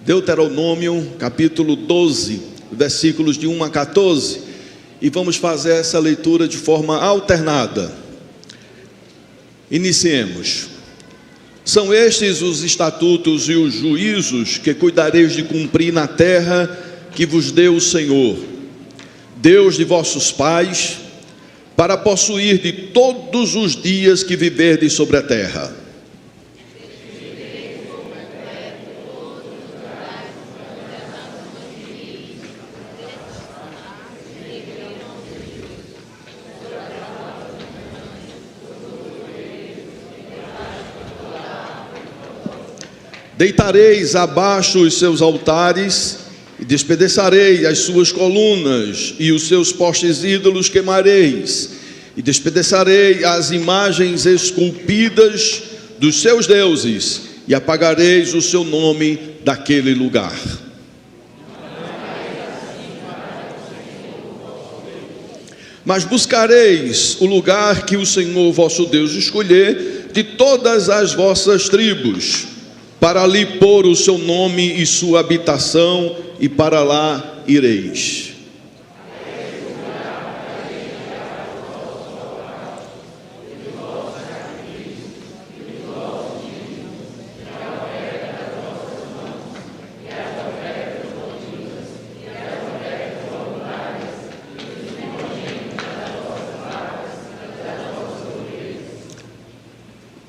Deuteronômio, capítulo 12, versículos de 1 a 14, e vamos fazer essa leitura de forma alternada. Iniciemos. São estes os estatutos e os juízos que cuidareis de cumprir na terra que vos deu o Senhor, Deus de vossos pais, para possuir de todos os dias que viverdes sobre a terra. Deitareis abaixo os seus altares, e despedaçarei as suas colunas, e os seus postes ídolos queimareis, e despedaçarei as imagens esculpidas dos seus deuses, e apagareis o seu nome daquele lugar. Mas buscareis o lugar que o Senhor vosso Deus escolher de todas as vossas tribos, para ali pôr o seu nome e sua habitação, e para lá ireis.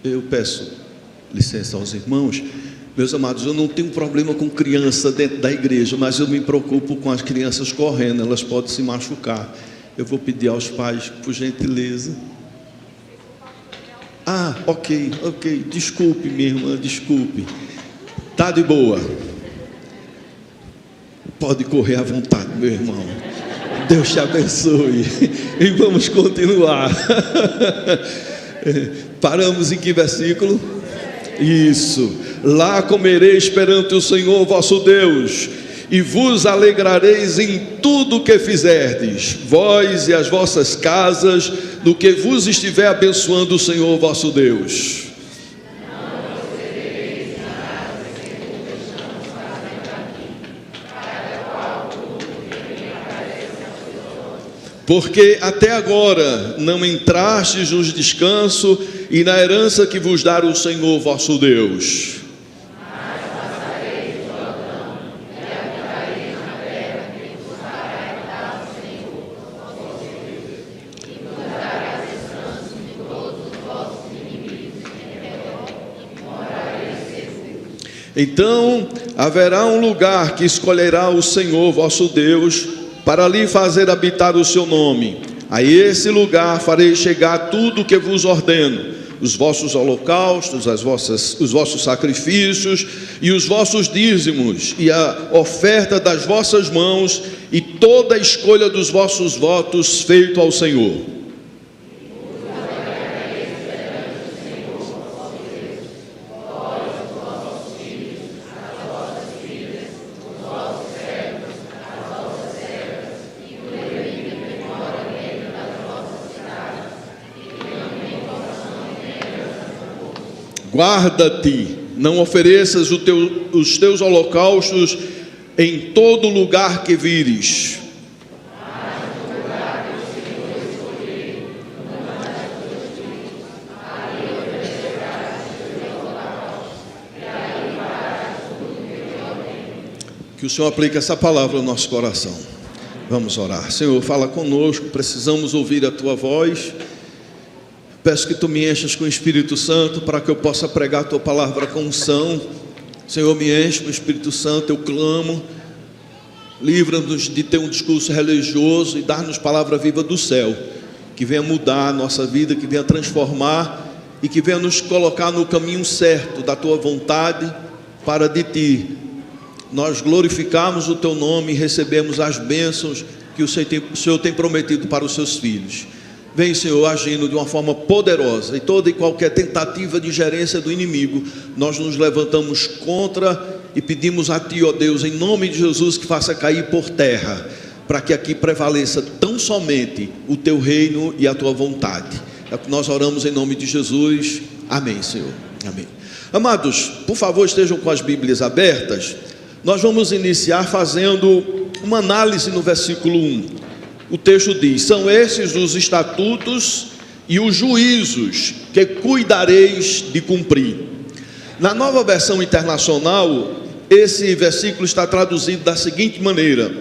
Eu peço licença aos irmãos. Meus amados, eu não tenho problema com criança dentro da igreja, mas eu me preocupo com as crianças correndo, elas podem se machucar. Eu vou pedir aos pais, por gentileza. Ok, desculpe, minha irmã, desculpe. Tá de boa. Pode correr à vontade, meu irmão. Deus te abençoe. E vamos continuar. Paramos em que versículo? Isso. Lá comereis perante o Senhor vosso Deus, e vos alegrareis em tudo o que fizerdes, vós e as vossas casas, do que vos estiver abençoando o Senhor vosso Deus. Porque até agora não entrastes no descanso e na herança que vos dá o Senhor vosso Deus. Então haverá um lugar que escolherá o Senhor vosso Deus, para ali fazer habitar o seu nome. A esse lugar farei chegar tudo o que vos ordeno, os vossos holocaustos, os vossos sacrifícios e os vossos dízimos, e a oferta das vossas mãos, e toda a escolha dos vossos votos feito ao Senhor. Guarda-te, não ofereças os teus holocaustos em todo lugar que vires. Que o Senhor aplique essa palavra ao nosso coração. Vamos orar. Senhor, fala conosco, precisamos ouvir a tua voz. Peço que tu me enchas com o Espírito Santo, para que eu possa pregar a tua palavra com unção. Senhor, me enche com o Espírito Santo, eu clamo. Livra-nos de ter um discurso religioso e dar-nos palavra viva do céu, que venha mudar a nossa vida, que venha transformar e que venha nos colocar no caminho certo da tua vontade, para de ti nós glorificarmos o teu nome e recebemos as bênçãos que o Senhor tem prometido para os seus filhos. Vem, Senhor, agindo de uma forma poderosa, e toda e qualquer tentativa de ingerência do inimigo, nós nos levantamos contra e pedimos a Ti, ó Deus, em nome de Jesus, que faça cair por terra, para que aqui prevaleça tão somente o Teu reino e a Tua vontade. É o que nós oramos em nome de Jesus. Amém, Senhor. Amém. Amados, por favor, estejam com as Bíblias abertas Nós vamos iniciar fazendo uma análise no versículo 1. O texto diz: são esses os estatutos e os juízos que cuidareis de cumprir. Na Nova Versão Internacional, esse versículo está traduzido da seguinte maneira: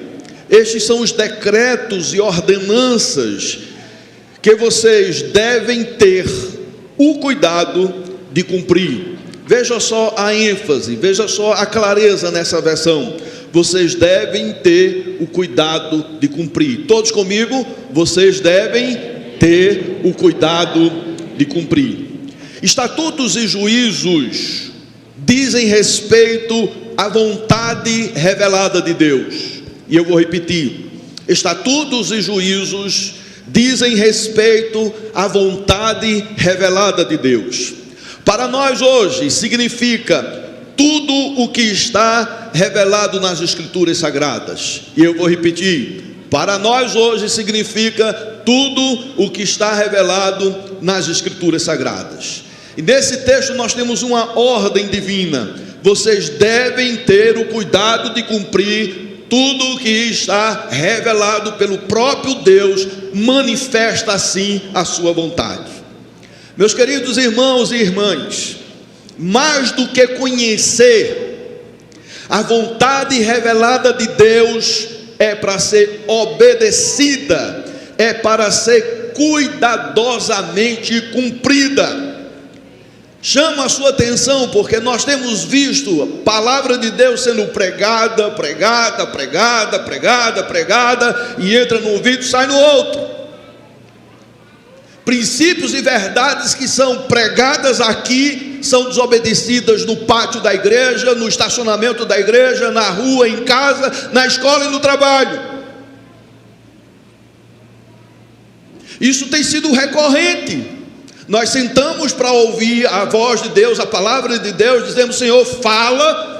estes são os decretos e ordenanças que vocês devem ter o cuidado de cumprir. Veja só a ênfase, veja só a clareza nessa versão. Vocês devem ter o cuidado de cumprir. Todos comigo? Vocês devem ter o cuidado de cumprir. Estatutos e juízos dizem respeito à vontade revelada de Deus. E eu vou repetir: estatutos e juízos dizem respeito à vontade revelada de Deus. Para nós hoje significa tudo o que está revelado nas Escrituras Sagradas. E eu vou repetir: para nós hoje significa tudo o que está revelado nas Escrituras Sagradas. E nesse texto nós temos uma ordem divina: vocês devem ter o cuidado de cumprir tudo o que está revelado pelo próprio Deus, manifesta assim a sua vontade. Meus queridos irmãos e irmãs, mais do que conhecer a vontade revelada de Deus, é para ser obedecida, é para ser cuidadosamente cumprida. Chama a sua atenção, porque nós temos visto a palavra de Deus sendo pregada, e entra num ouvido e sai no outro. Princípios e verdades que são pregadas aqui são desobedecidas no pátio da igreja, no estacionamento da igreja, na rua, em casa, na escola e no trabalho. Isso tem sido recorrente. Nós sentamos para ouvir a voz de Deus, a palavra de Deus, dizemos: Senhor, fala.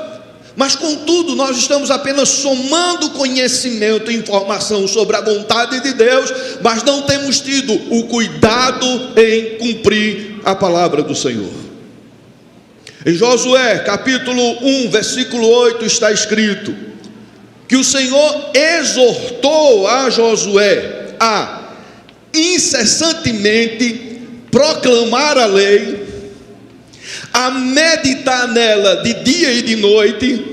Mas contudo, nós estamos apenas somando conhecimento e informação sobre a vontade de Deus, mas não temos tido o cuidado em cumprir a palavra do Senhor. Em Josué, capítulo 1, versículo 8, está escrito que o Senhor exortou a Josué a incessantemente proclamar a lei, a meditar nela de dia e de noite,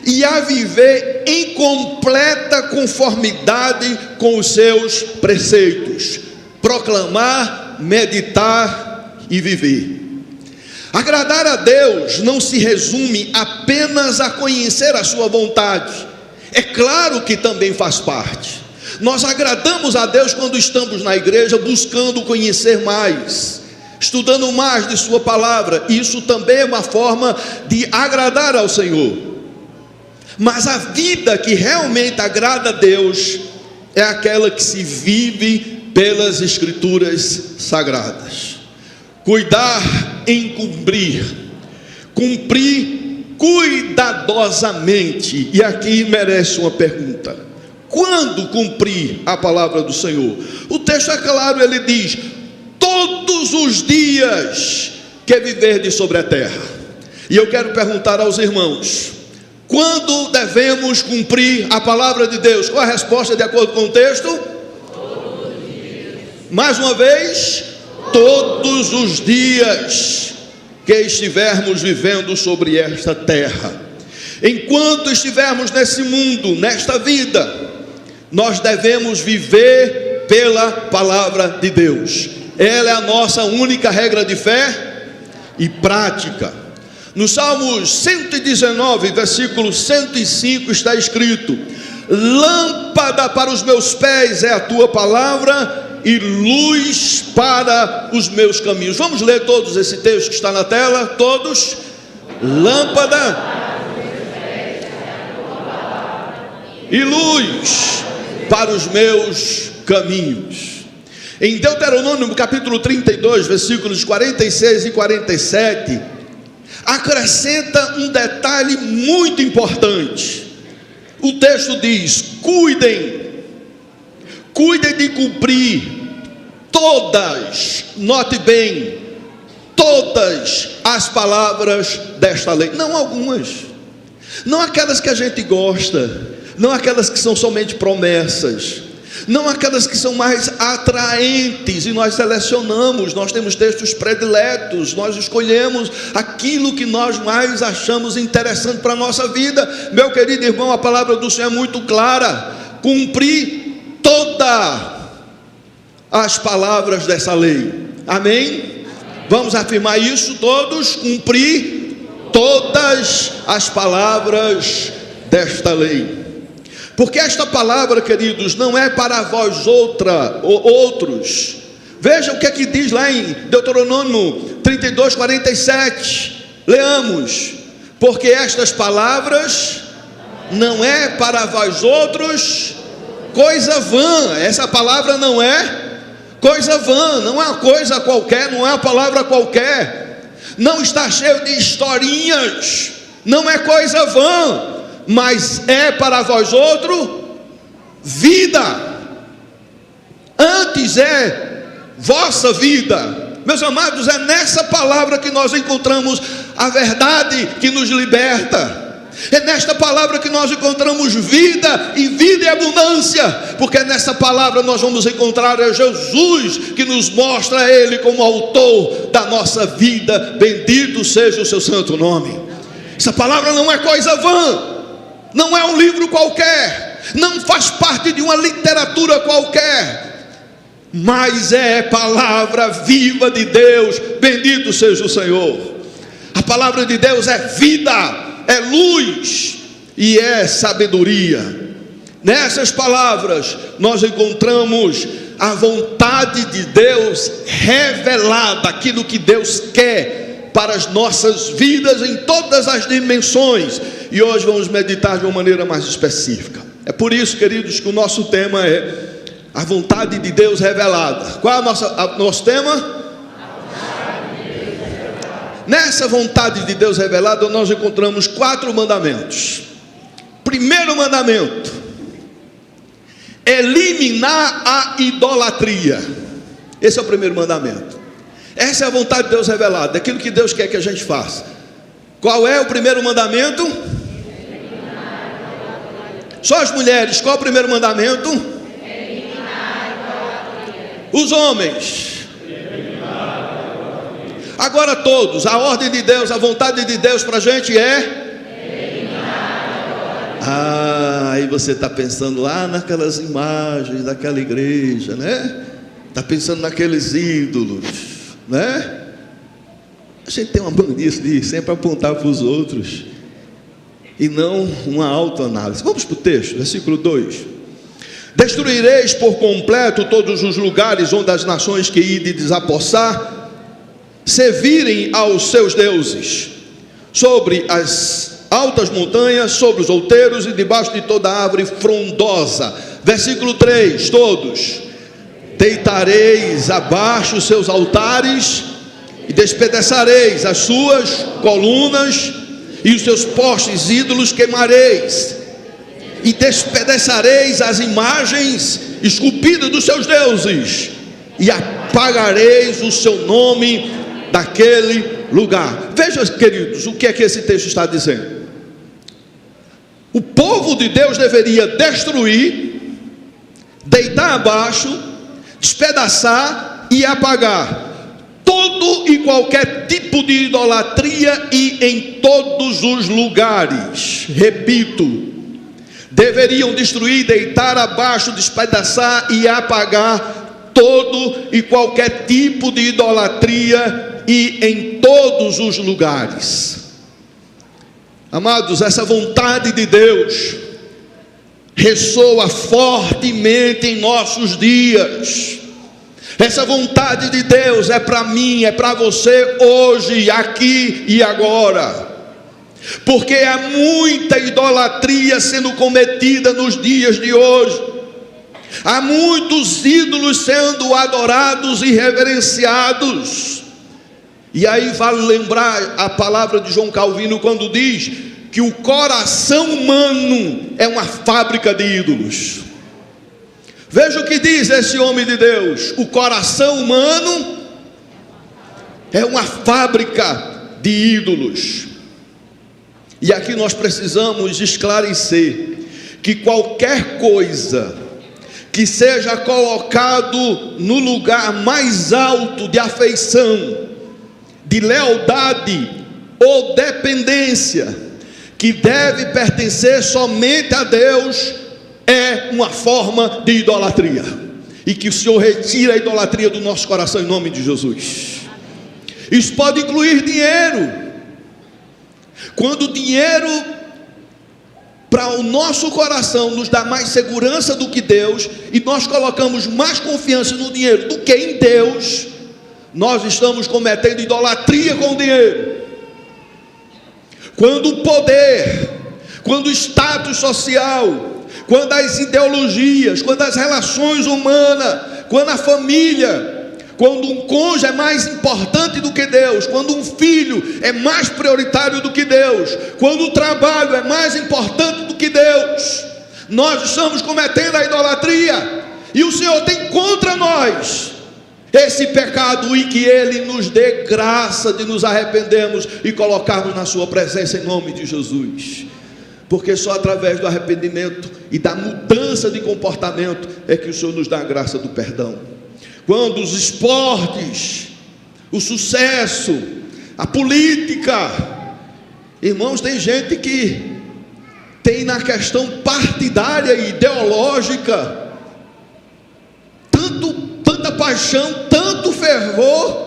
e a viver em completa conformidade com os seus preceitos. Proclamar, meditar e viver. Agradar a Deus não se resume apenas a conhecer a sua vontade. É claro que também faz parte. Nós agradamos a Deus quando estamos na igreja buscando conhecer mais, estudando mais de sua palavra. Isso também é uma forma de agradar ao Senhor. Mas a vida que realmente agrada a Deus é aquela que se vive pelas Escrituras Sagradas. Cuidar em cumprir, cumprir cuidadosamente. E aqui merece uma pergunta: quando cumprir a palavra do Senhor? O texto é claro, ele diz: todos os dias que viverdes sobre a terra. E eu quero perguntar aos irmãos: quando devemos cumprir a palavra de Deus? Qual a resposta de acordo com o texto? Todos os dias. Mais uma vez, todos os dias que estivermos vivendo sobre esta terra. Enquanto estivermos nesse mundo, nesta vida, nós devemos viver pela palavra de Deus. Ela é a nossa única regra de fé e prática. No Salmos 119, versículo 105, está escrito: lâmpada para os meus pés é a tua palavra e luz para os meus caminhos. Vamos ler todos esse texto que está na tela? Todos? Lâmpada e luz para os meus caminhos. Em Deuteronômio capítulo 32, versículos 46 e 47, acrescenta um detalhe muito importante. O texto diz: cuidem de cumprir todas, note bem, todas as palavras desta lei, não algumas. Não aquelas que a gente gosta, não aquelas que são somente promessas, não aquelas que são mais atraentes e nós selecionamos, nós temos textos prediletos, nós escolhemos aquilo que nós mais achamos interessante para a nossa vida. Meu querido irmão, a palavra do Senhor é muito clara: cumprir todas as palavras dessa lei. Amém? Vamos afirmar isso todos: cumprir todas as palavras desta lei. Porque esta palavra, queridos, não é para vós outros. Veja o que é que diz lá em Deuteronômio 32, 47. Leamos: porque estas palavras não é para vós outros coisa vã. Essa palavra não é coisa vã, não é uma coisa qualquer, não é uma palavra qualquer, não está cheio de historinhas, não é coisa vã, mas é para vós outro vida. Antes é vossa vida. Meus amados, é nessa palavra que nós encontramos a verdade que nos liberta. É nesta palavra que nós encontramos vida e vida em abundância, porque nessa palavra nós vamos encontrar a Jesus, que nos mostra Ele como autor da nossa vida. Bendito seja o seu santo nome. Essa palavra não é coisa vã, não é um livro qualquer, não faz parte de uma literatura qualquer, mas é palavra viva de Deus. Bendito seja o Senhor. A palavra de Deus é vida, é luz e é sabedoria. Nessas palavras nós encontramos a vontade de Deus revelada, aquilo que Deus quer para as nossas vidas em todas as dimensões. E hoje vamos meditar de uma maneira mais específica. É por isso, queridos, que o nosso tema é a vontade de Deus revelada. Qual é o nosso tema? Nessa vontade de Deus revelada nós encontramos 4 mandamentos. Primeiro mandamento: eliminar a idolatria. Esse é o primeiro mandamento. Essa é a vontade de Deus revelada, aquilo que Deus quer que a gente faça. Qual é o primeiro mandamento? Só as mulheres, qual é o primeiro mandamento? Os homens. Agora todos, a ordem de Deus, a vontade de Deus para a gente é? Aí você está pensando lá naquelas imagens daquela igreja, né? Está pensando naqueles ídolos, né? A gente tem uma mania de sempre apontar para os outros e não uma autoanálise. Vamos para o texto, versículo 2: destruireis por completo todos os lugares onde as nações que ides apossar servirem aos seus deuses, sobre as altas montanhas, sobre os outeiros e debaixo de toda árvore frondosa. Versículo 3, todos: deitareis abaixo os seus altares e despedaçareis as suas colunas e os seus postes ídolos queimareis, e despedaçareis as imagens esculpidas dos seus deuses, e apagareis o seu nome daquele lugar. Veja, queridos, o que é que esse texto está dizendo. O povo de Deus deveria destruir, deitar abaixo, despedaçar e apagar todo e qualquer tipo de idolatria, e em todos os lugares. Repito, deveriam destruir, deitar abaixo, despedaçar e apagar todo e qualquer tipo de idolatria, e em todos os lugares. Amados, essa vontade de Deus ressoa fortemente em nossos dias. Essa vontade de Deus é para mim, é para você hoje, aqui e agora. Porque há muita idolatria sendo cometida nos dias de hoje. Há muitos ídolos sendo adorados e reverenciados. E aí vale lembrar a palavra de João Calvino quando diz que o coração humano é uma fábrica de ídolos. Veja o que diz esse homem de Deus: o coração humano é uma fábrica de ídolos. E aqui nós precisamos esclarecer que qualquer coisa que seja colocado no lugar mais alto de afeição, de lealdade ou dependência, que deve pertencer somente a Deus, é uma forma de idolatria. E que o Senhor retire a idolatria do nosso coração em nome de Jesus. Isso pode incluir dinheiro. Quando o dinheiro para o nosso coração nos dá mais segurança do que Deus, e nós colocamos mais confiança no dinheiro do que em Deus, nós estamos cometendo idolatria com o dinheiro. Quando o poder, quando o status social, quando as ideologias, quando as relações humanas, quando a família, quando um cônjuge é mais importante do que Deus, quando um filho é mais prioritário do que Deus, quando o trabalho é mais importante do que Deus, nós estamos cometendo a idolatria, e o Senhor tem contra nós esse pecado, e que Ele nos dê graça de nos arrependermos e colocarmos na sua presença em nome de Jesus. Porque só através do arrependimento e da mudança de comportamento é que o Senhor nos dá a graça do perdão. Quando os esportes, o sucesso, a política, irmãos, tem gente que tem na questão partidária e ideológica tanta paixão, tanto fervor,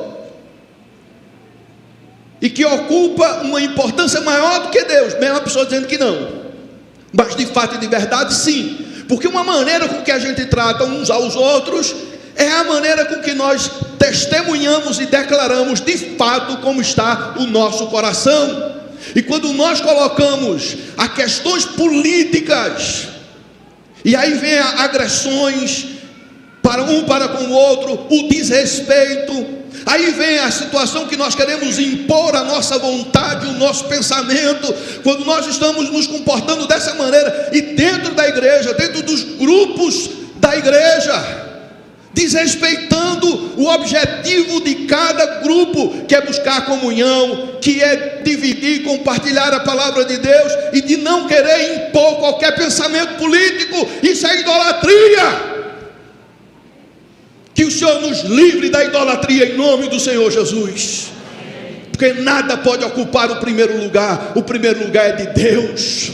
e que ocupa uma importância maior do que Deus, mesmo a pessoa dizendo que não, mas de fato e de verdade sim, porque uma maneira com que a gente trata uns aos outros é a maneira com que nós testemunhamos e declaramos de fato como está o nosso coração. E quando nós colocamos a questões políticas, e aí vem agressões para um para com o outro, o desrespeito, aí vem a situação que nós queremos impor a nossa vontade, o nosso pensamento, quando nós estamos nos comportando dessa maneira, e dentro da igreja, dentro dos grupos da igreja, desrespeitando o objetivo de cada grupo, que é buscar a comunhão, que é dividir e compartilhar a palavra de Deus, e de não querer impor qualquer pensamento político. Isso é idolatria. Que o Senhor nos livre da idolatria em nome do Senhor Jesus, porque nada pode ocupar o primeiro lugar é de Deus.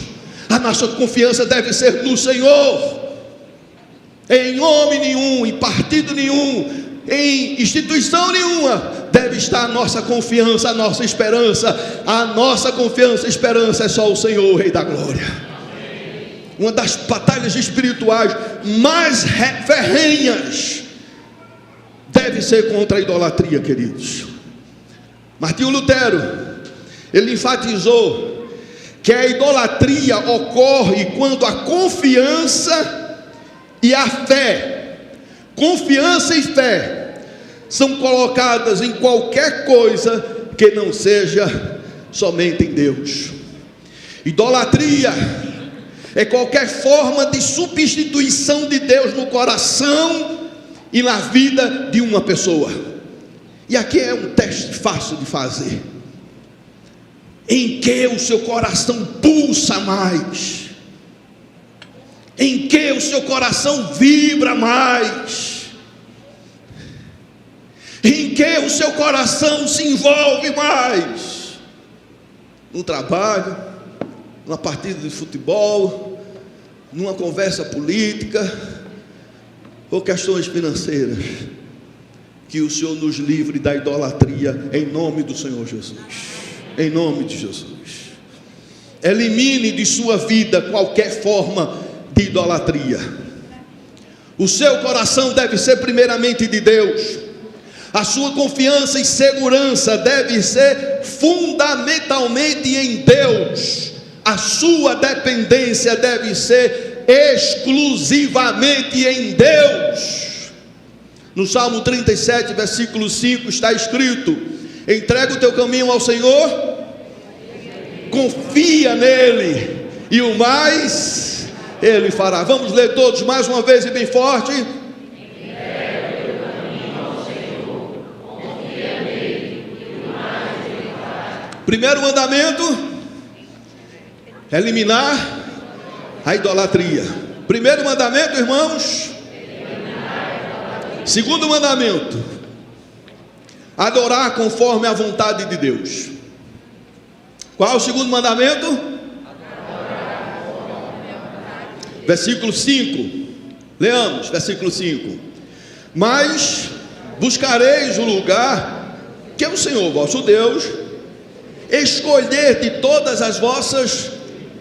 A nossa confiança deve ser no Senhor. Em homem nenhum, em partido nenhum, em instituição nenhuma deve estar a nossa confiança, a nossa esperança. A nossa confiança e esperança é só o Senhor, o Rei da Glória. Uma das batalhas espirituais mais ferrenhas deve ser contra a idolatria, queridos. Martinho Lutero, ele enfatizou que a idolatria ocorre quando a confiança e a fé, confiança e fé, são colocadas em qualquer coisa que não seja somente em Deus. Idolatria é qualquer forma de substituição de Deus no coração e na vida de uma pessoa. E aqui é um teste fácil de fazer. Em que o seu coração pulsa mais? Em que o seu coração vibra mais? Em que o seu coração se envolve mais? No trabalho, numa partida de futebol, numa conversa política, ou questões financeiras? Que o Senhor nos livre da idolatria em nome do Senhor Jesus. Em nome de Jesus. Elimine de sua vida qualquer forma de idolatria. O seu coração deve ser primeiramente de Deus. A sua confiança e segurança deve ser fundamentalmente em Deus. A sua dependência deve ser exclusivamente em Deus. No Salmo 37, versículo 5 está escrito: entrega o teu caminho ao Senhor, confia nele, e o mais Ele fará. Vamos ler todos mais uma vez e bem forte. Entrega o teu caminho ao Senhor, confia nele, e o mais Ele fará. Primeiro mandamento: Eliminar a idolatria. Primeiro mandamento, irmãos. Segundo mandamento, adorar conforme a vontade de Deus. Qual é o segundo mandamento? Versículo 5. Leamos, versículo 5. Mas buscareis o lugar que o Senhor vosso Deus escolher de todas as vossas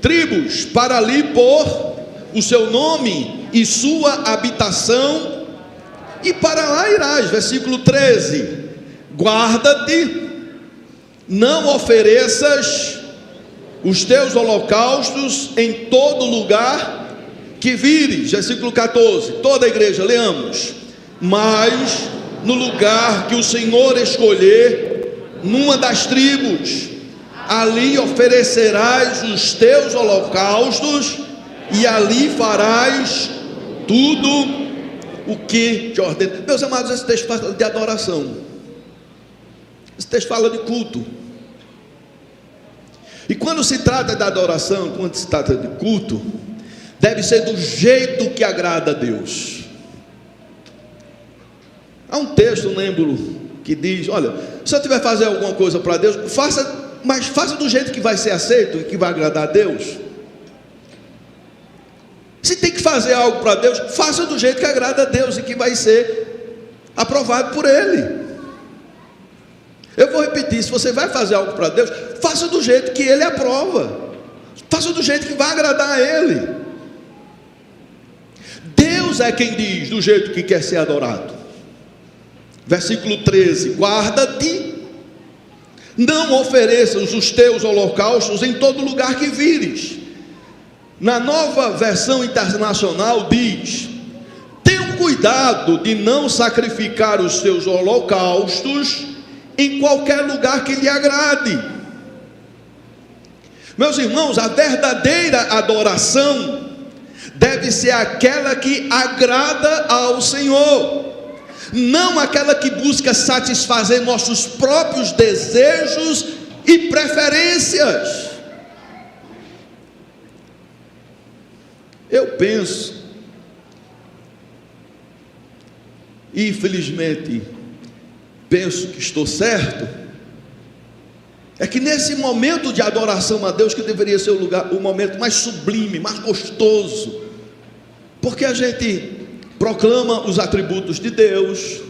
tribos, para ali pôr o seu nome e sua habitação, e para lá irás. Versículo 13. Guarda-te, não ofereças os teus holocaustos em todo lugar que vires. Versículo 14, toda a igreja, leamos. Mas no lugar que o Senhor escolher, numa das tribos, ali oferecerás os teus holocaustos, e ali farás tudo o que te ordena. Meus amados, esse texto fala de adoração. Esse texto fala de culto. E quando se trata de adoração, quando se trata de culto, deve ser do jeito que agrada a Deus. Há um texto, eu lembro, que diz: olha, se você vai fazer alguma coisa para Deus, faça, mas faça do jeito que vai ser aceito e que vai agradar a Deus. Se tem que fazer algo para Deus, faça do jeito que agrada a Deus e que vai ser aprovado por Ele. Eu vou repetir: se você vai fazer algo para Deus, faça do jeito que Ele aprova, faça do jeito que vai agradar a Ele. Deus é quem diz do jeito que quer ser adorado. Versículo 13: guarda-te, não ofereças os teus holocaustos em todo lugar que vires. Na Nova Versão Internacional diz: tenham cuidado de não sacrificar os teus holocaustos em qualquer lugar que lhe agrade. Meus irmãos, a verdadeira adoração deve ser aquela que agrada ao Senhor, não aquela que busca satisfazer nossos próprios desejos e preferências. Eu penso, infelizmente, penso que estou certo, é que nesse momento de adoração a Deus, que deveria ser o momento mais sublime, mais gostoso, porque a gente proclama os atributos de Deus,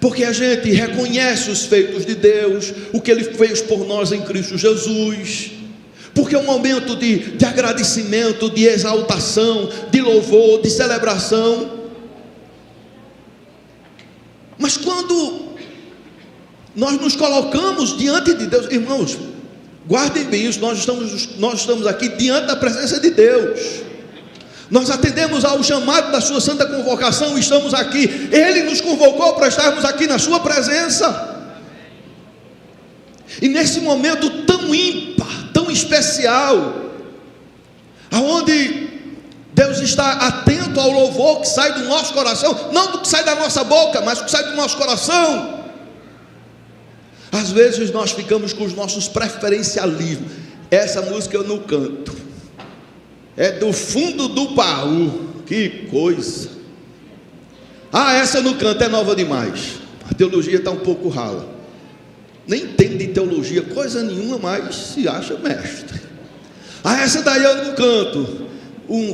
porque a gente reconhece os feitos de Deus, o que Ele fez por nós em Cristo Jesus, porque é um momento de agradecimento, de exaltação, de louvor, de celebração. Mas quando nós nos colocamos diante de Deus, irmãos, guardem bem isso, nós estamos aqui diante da presença de Deus. Nós atendemos ao chamado da sua santa convocação, estamos aqui. Ele nos convocou para estarmos aqui na sua presença. E nesse momento tão ímpar, tão especial, aonde Deus está atento ao louvor que sai do nosso coração, não do que sai da nossa boca, mas do que sai do nosso coração. Às vezes nós ficamos com os nossos preferencialismos. Essa música eu não canto, é do fundo do baú. Que coisa! Ah, essa eu não canto, é nova demais. A teologia está um pouco rala, nem entende de teologia coisa nenhuma, mas se acha mestre. Ah, essa daí eu não canto,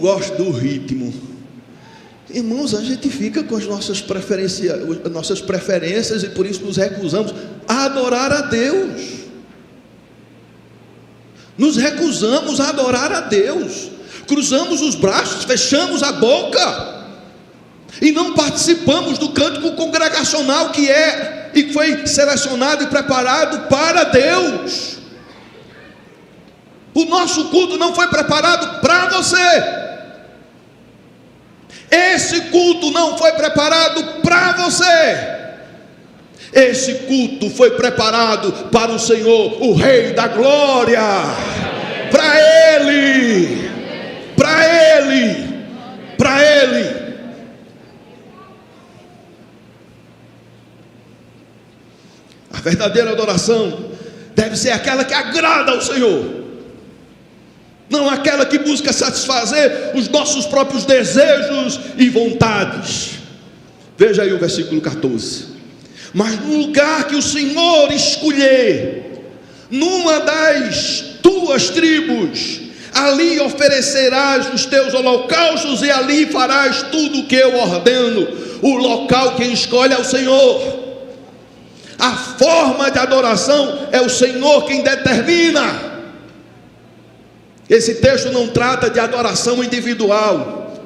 gosto do ritmo. Irmãos, a gente fica com as nossas preferências e por isso nos recusamos a adorar a Deus. Nos recusamos a adorar a Deus, cruzamos os braços, fechamos a boca e não participamos do cântico congregacional que é e foi selecionado e preparado para Deus. O nosso culto não foi preparado para você. Esse culto não foi preparado para você. Esse culto foi preparado para o Senhor, o Rei da Glória. Para Ele, para Ele, para Ele. A verdadeira adoração deve ser aquela que agrada ao Senhor. não aquela que busca satisfazer os nossos próprios desejos e vontades. Veja aí o versículo 14: mas no lugar que o Senhor escolher, numa das tuas tribos, ali oferecerás os teus holocaustos, e ali farás tudo o que eu ordeno. O local quem escolhe é o Senhor. A forma de adoração é o Senhor quem determina. Esse texto não trata de adoração individual,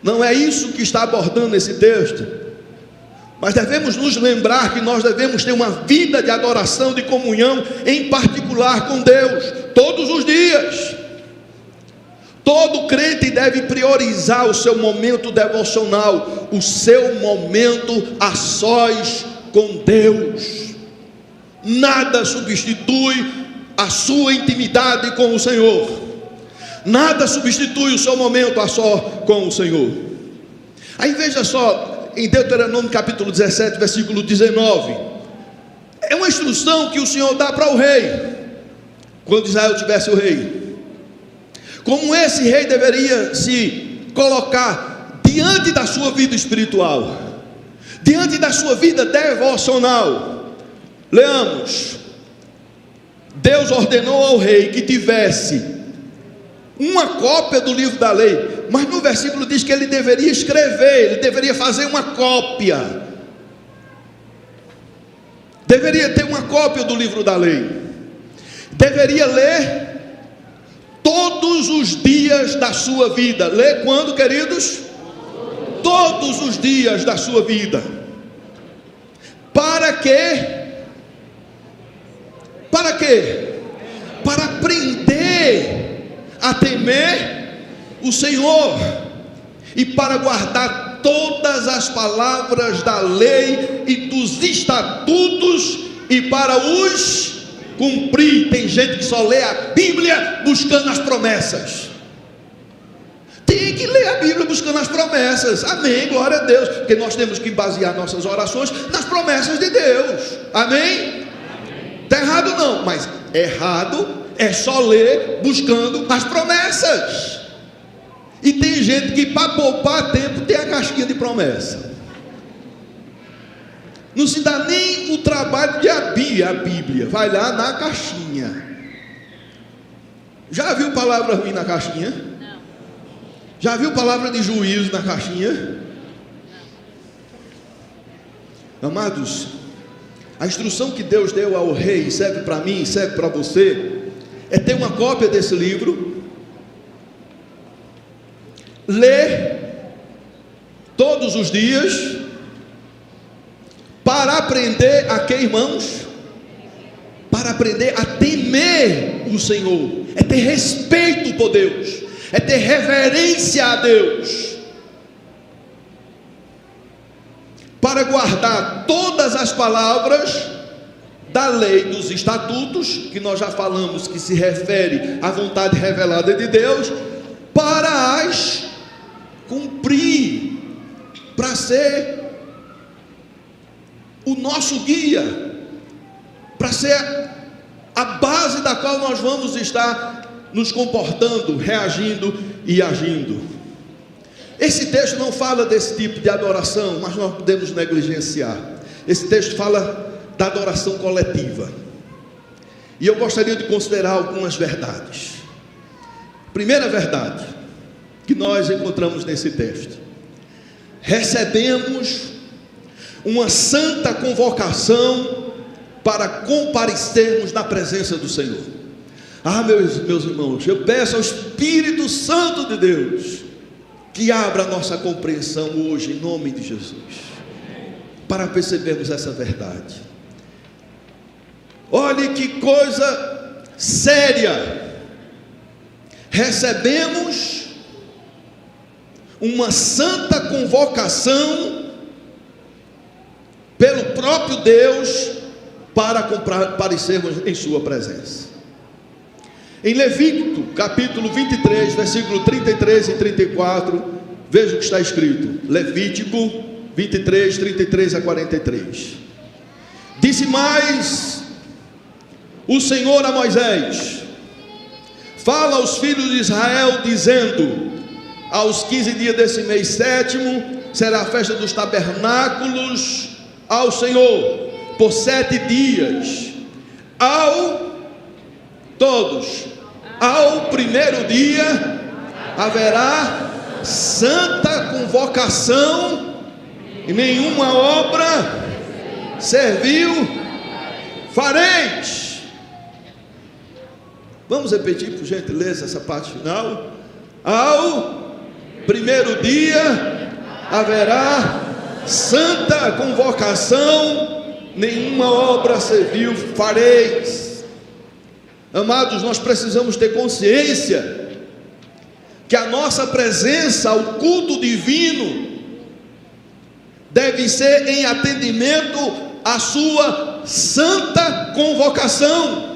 não é isso que está abordando esse texto. Mas devemos nos lembrar que nós devemos ter uma vida de adoração, de comunhão, em particular com Deus, todos os dias. Todo crente deve priorizar o seu momento devocional, o seu momento a sós com Deus. Nada substitui a sua intimidade com o Senhor. Nada substitui o seu momento a só com o Senhor. Aí veja só, em Deuteronômio capítulo 17, versículo 19. É uma instrução que o Senhor dá para o rei, quando Israel tivesse o rei. Como esse rei deveria se colocar diante da sua vida espiritual, diante da sua vida devocional. Leamos. Deus ordenou ao rei que tivesse uma cópia do livro da lei, mas no versículo diz que ele deveria escrever, ele deveria fazer uma cópia, deveria ter uma cópia do livro da lei, deveria ler todos os dias da sua vida. Ler quando, queridos? Todos os dias da sua vida. Para quê? Para quê? Para aprender a temer o Senhor e para guardar todas as palavras da lei e dos estatutos e para os cumprir. Tem gente que só lê a Bíblia buscando as promessas. Tem que ler a Bíblia buscando as promessas. Amém, glória a Deus, porque nós temos que basear nossas orações nas promessas de Deus. Amém? Está errado não, mas errado é só ler buscando as promessas. E tem gente que para poupar tempo tem a caixinha de promessa. Não se dá nem o trabalho de abrir a Bíblia, vai lá na caixinha. Já viu palavra ruim na caixinha? Não. Já viu palavra de juízo na caixinha? Não. Amados, a instrução que Deus deu ao rei, serve para mim, serve para você, é ter uma cópia desse livro, ler todos os dias, para aprender a quê, irmãos? Para aprender a temer o Senhor, é ter respeito por Deus, é ter reverência a Deus, para guardar todas as palavras da lei dos estatutos, que nós já falamos que se refere à vontade revelada de Deus, para as cumprir, para ser o nosso guia, para ser a base da qual nós vamos estar nos comportando, reagindo e agindo. Esse texto não fala desse tipo de adoração, mas nós podemos negligenciar. Esse texto fala da adoração coletiva, e eu gostaria de considerar algumas verdades. Primeira verdade que nós encontramos nesse texto: recebemos uma santa convocação para comparecermos na presença do Senhor. Meus irmãos, eu peço ao Espírito Santo de Deus que abra a nossa compreensão hoje, em nome de Jesus, para percebermos essa verdade. Olhe que coisa séria. Recebemos uma santa convocação pelo próprio Deus para comparecermos em sua presença. Em Levítico capítulo 23, versículo 33 e 34, veja o que está escrito. Levítico 23, 33 a 43. Disse mais o Senhor a Moisés: fala aos filhos de Israel, dizendo: aos 15 dias desse mês sétimo, será a festa dos tabernáculos ao Senhor, por 7 dias. Ao primeiro dia, haverá santa convocação, e nenhuma obra servil fareis. Vamos repetir, por gentileza, essa parte final. Ao primeiro dia haverá santa convocação, nenhuma obra servil fareis. Amados, nós precisamos ter consciência que a nossa presença ao culto divino deve ser em atendimento à sua santa convocação.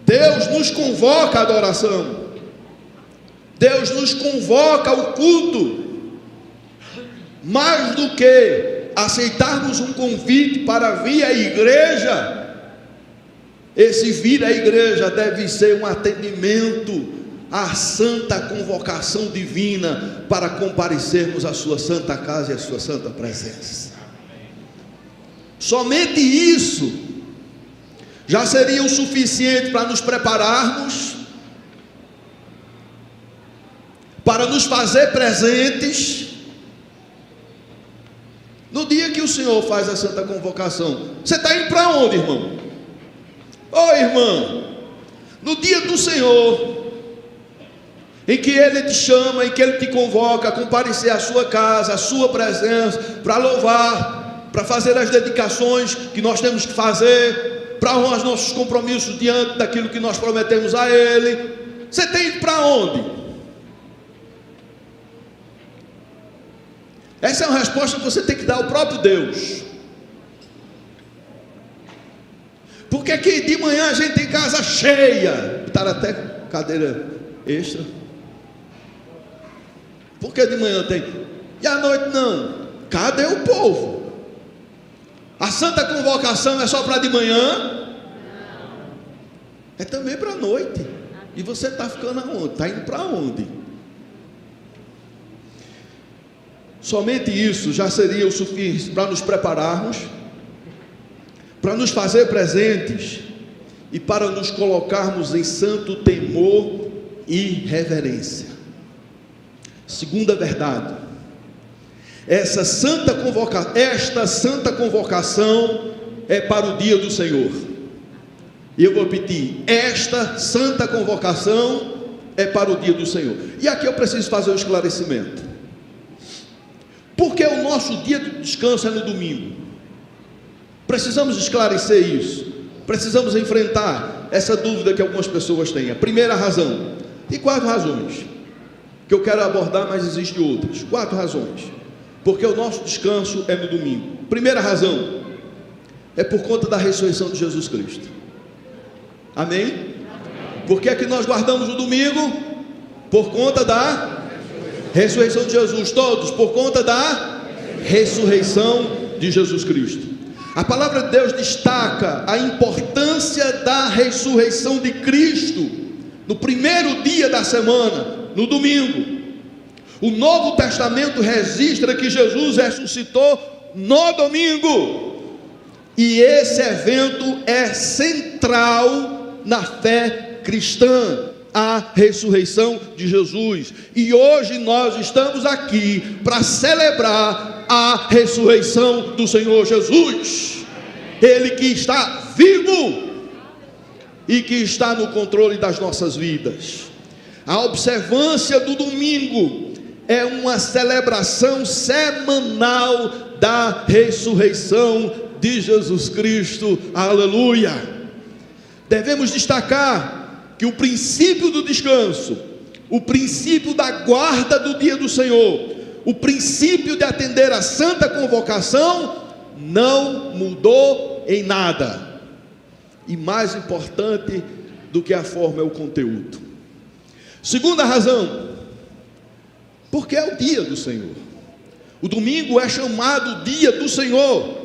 Deus nos convoca à adoração, Deus nos convoca ao culto. Mais do que aceitarmos um convite para vir à igreja, esse vir à igreja deve ser um atendimento à santa convocação divina para comparecermos à sua santa casa e à sua santa presença. Somente isso já seria o suficiente para nos prepararmos, para nos fazer presentes no dia que o Senhor faz a santa convocação. Você está indo para onde, irmão? Ô irmã, no dia do Senhor, em que Ele te chama, em que Ele te convoca a comparecer à sua casa, à sua presença, para louvar, para fazer as dedicações que nós temos que fazer, para honrar os nossos compromissos diante daquilo que nós prometemos a Ele. Você tem ido para onde? Essa é uma resposta que você tem que dar ao próprio Deus. Porque aqui de manhã a gente tem casa cheia, botaram até cadeira extra. Por que de manhã tem? E à noite não? Cadê o povo? A santa convocação é só para de manhã? É também para a noite. E você está ficando aonde? Está indo para onde? Somente isso já seria o suficiente para nos prepararmos, para nos fazer presentes e para nos colocarmos em santo temor e reverência. Segunda verdade, esta santa convocação é para o dia do Senhor. E eu vou repetir, esta santa convocação é para o dia do Senhor. E aqui eu preciso fazer um esclarecimento. Porque o nosso dia de descanso é no domingo. Precisamos esclarecer isso. Precisamos enfrentar essa dúvida que algumas pessoas têm. A primeira razão, tem 4 razões que eu quero abordar, mas existem outras. 4 razões. Porque o nosso descanso é no domingo. Primeira razão, é por conta da ressurreição de Jesus Cristo. Amém? Por que é que nós guardamos o domingo? Por conta da ressurreição de Jesus. Todos por conta da ressurreição de Jesus Cristo. A palavra de Deus destaca a importância da ressurreição de Cristo no primeiro dia da semana, no domingo. O Novo Testamento registra que Jesus ressuscitou no domingo, e esse evento é central na fé cristã, a ressurreição de Jesus. E hoje nós estamos aqui para celebrar a ressurreição do Senhor Jesus. Ele que está vivo e que está no controle das nossas vidas. A observância do domingo é uma celebração semanal da ressurreição de Jesus Cristo. Aleluia! Devemos destacar que o princípio do descanso, o princípio da guarda do dia do Senhor, o princípio de atender a santa convocação não mudou em nada. E mais importante do que a forma é o conteúdo. Segunda razão, porque é o dia do Senhor. O domingo é chamado dia do Senhor.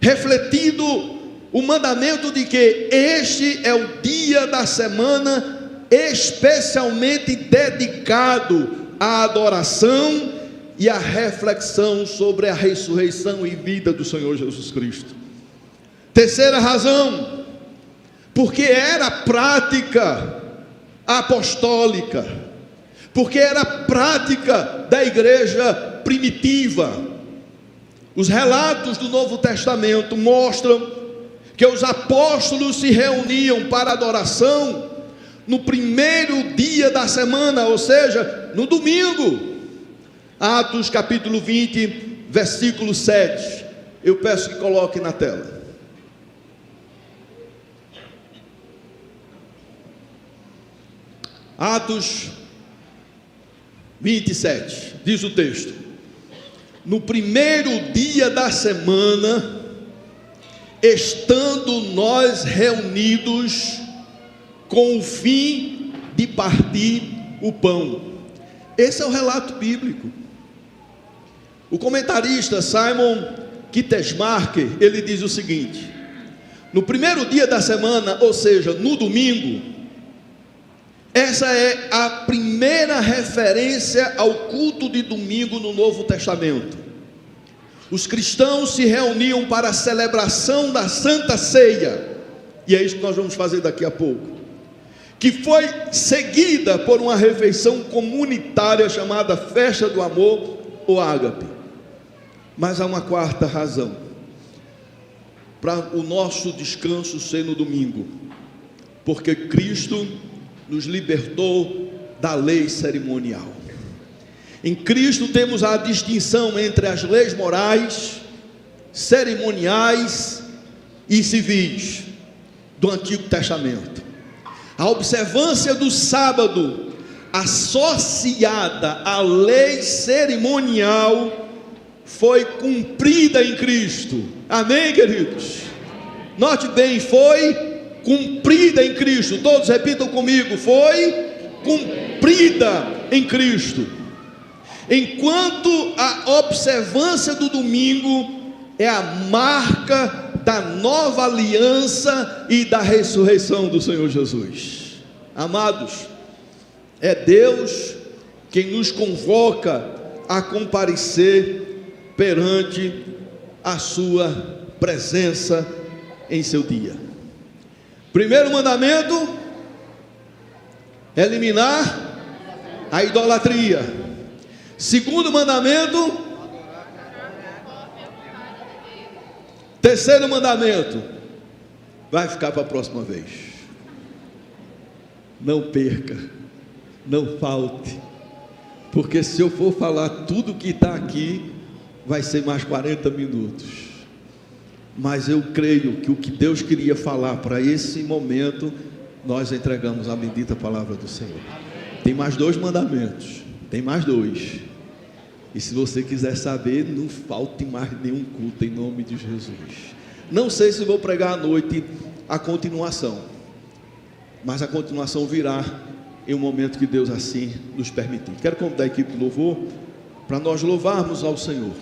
refletindo o mandamento de que este é o dia da semana especialmente dedicado à adoração e à reflexão sobre a ressurreição e vida do Senhor Jesus Cristo. Terceira razão, porque era prática apostólica, porque era prática da igreja primitiva. Os relatos do Novo Testamento mostram que os apóstolos se reuniam para adoração no primeiro dia da semana, ou seja, no domingo. Atos capítulo 20, versículo 7. Eu peço que coloque na tela. Atos 27, diz o texto: no primeiro dia da semana, estando nós reunidos com o fim de partir o pão. Esse é o relato bíblico. O comentarista Simon Kistemaker, ele diz o seguinte: no primeiro dia da semana, ou seja, no domingo, essa é a primeira referência ao culto de domingo no Novo Testamento. Os cristãos se reuniam para a celebração da Santa Ceia, e é isso que nós vamos fazer daqui a pouco, que foi seguida por uma refeição comunitária chamada Festa do Amor ou Ágape. Mas há uma quarta razão para o nosso descanso ser no domingo, porque Cristo nos libertou da lei cerimonial. Em Cristo temos a distinção entre as leis morais, cerimoniais e civis do Antigo Testamento. A observância do sábado, associada à lei cerimonial, foi cumprida em Cristo. Amém, queridos? Note bem, foi cumprida em Cristo. Todos repitam comigo: foi cumprida em Cristo. Enquanto a observância do domingo é a marca da nova aliança e da ressurreição do Senhor Jesus. Amados, é Deus quem nos convoca a comparecer perante a sua presença em seu dia. Primeiro mandamento: eliminar a idolatria. Segundo mandamento: terceiro mandamento, vai ficar para a próxima vez. Não perca, não falte, porque se eu for falar tudo que está aqui, vai ser mais 40 minutos. Mas eu creio que o que Deus queria falar para esse momento, nós entregamos a bendita palavra do Senhor. Tem mais 2 mandamentos, tem mais 2. E se você quiser saber, não falte mais nenhum culto em nome de Jesus. Não sei se vou pregar à noite a continuação, mas a continuação virá em um momento que Deus assim nos permitir. Quero convidar a equipe de louvor para nós louvarmos ao Senhor.